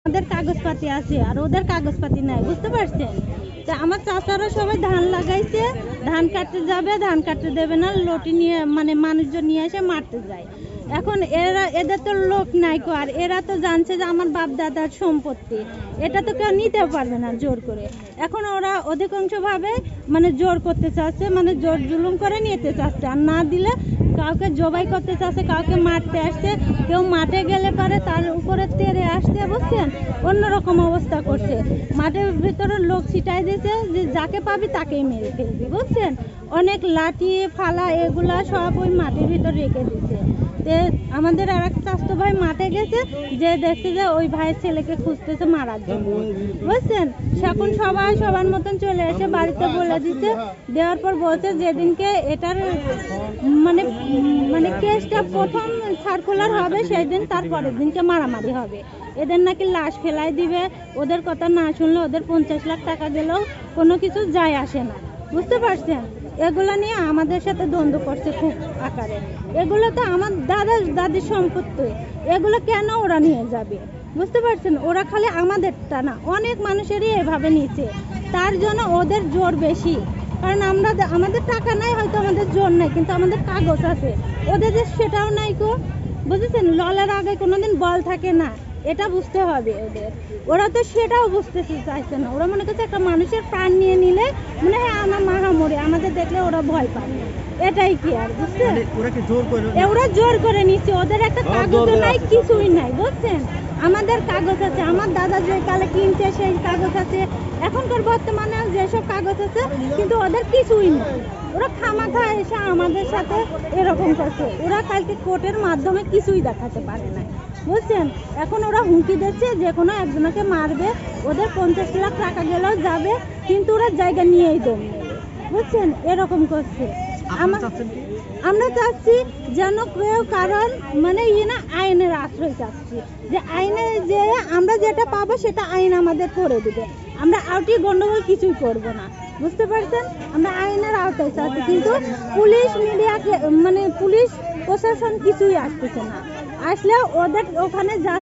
আমাদের কাগজপাতি আছে আর ওদের কাগজপাতি নাই, বুঝতে পারছেন? তা আমার চাচারা সবাই ধান লাগাইছে, ধান কাটতে যাবে, ধান কাটতে দেবে না, লটি নিয়ে মানে মানুষজন নিয়ে এসে মারতে যায়। এখন এদের তো লোক নাই কো, আর এরা তো জানছে যে আমার বাপ দাদার সম্পত্তি, এটা তো কেউ নিতে পারবে না জোর করে। এখন ওরা অধিকাংশ ভাবে মানে জোর করতে চাচ্ছে, মানে জোর জুলুম করে নিতে চাচ্ছে, আর না দিলে কাউকে জবাই করতে চাচ্ছে, কাউকে মারতে আসছে, কেউ মাঠে গেলে পারে তার উপরে তেড়ে আসছে, বুঝছেন? অন্যরকম অবস্থা করছে। মাঠের ভিতরে লোক ছিটাই দিয়েছে যে যাকে পাবি তাকেই মেরে ফেলবি, বুঝছেন? অনেক লাঠি ফালা এগুলা সব ওই মাটির ভিতর রেখে দিচ্ছে। তে আমাদের আর এক চাচতো ভাই মাঠে গেছে, যে দেখছে যে ওই ভাইয়ের ছেলেকে খুঁজতেছে মারার জন্য, বুঝছেন? এখন সবাই সবার মতন চলে এসে বাড়িতে বলে দিচ্ছে, দেওয়ার পর বলছে যেদিনকে এটার মানে মানে কেসটা প্রথম সার্কুলার হবে সেই দিন, তারপরের দিনকে মারামারি হবে। এদের নাকি লাশ ফেলাই দিবে, ওদের কথা না শুনলে ওদের 50 লাখ টাকা গেলেও কোনো কিছু যায় আসে না, বুঝতে পারছেন? এগুলো নিয়ে আমাদের সাথে দ্বন্দ্ব করছে খুব আকারে। এগুলো তো আমার দাদির সম্পত্তি, এগুলো কেন ওরা নিয়ে যাবে? বুঝতে পারছেন? ওরা খালি আমাদেরটা না, অনেক মানুষেরই এভাবে নিচ্ছে, তার জন্য ওদের জোর বেশি। কারণ আমাদের টাকা নাই, হয়তো আমাদের জোর নাই, কিন্তু আমাদের কাগজ আছে, ওদের যে সেটাও নাই কো, বুঝেছেন? ললের আগে কোনোদিন বল থাকে না, এটা বুঝতে হবে ওদের। ওরা তো সেটাও বুঝতে চাইছে না, ওরা মনে করছে একটা মানুষের প্রাণ নিয়ে নিলে মনে হয় আমার মাহামরি, আমাদের দেখলে ওরা ভয় পায়, এটাই কি আর, বুঝছেন? ওরা জোর করে নিচ্ছে, ওদের একটা কাগজ নাই, কিছুই নাই, বুঝছেন? আমাদের কাগজ আছে, আমার দাদা যে কালে কিনছে সেই কাগজ আছে, এখনকার বর্তমানে যেসব কাগজ আছে, কিন্তু ওদের কিছুই নেই। ওরা খামাখা এসে আমাদের সাথে এরকম করছে। ওরা কালকে কোর্টের মাধ্যমে কিছুই দেখাতে পারে না, বুঝছেন? এখন ওরা হুমকি দিচ্ছে যে কোনো একজনকে মারবে, ওদের 50 লাখ টাকা গেলেও যাবে, কিন্তু ওরা জায়গা নিয়েই দম নেবে, বুঝছেন? এরকম করছে। আমরা চাচ্ছি যেন কেউ কারণ মানে না আইনের আশ্রয় চাচ্ছি, যে আইনে যে আমরা যেটা পাবো সেটা আইন আমাদের করে দেবে, আমরা আউটি গন্ডগোল কিছুই করব না, বুঝতে পারছেন? আমরা আইনের আওতায় চাচ্ছি, কিন্তু পুলিশ মিডিয়াকে মানে পুলিশ প্রশাসন কিছুই আসতেছে না, আসলে ওদের ওখানে যা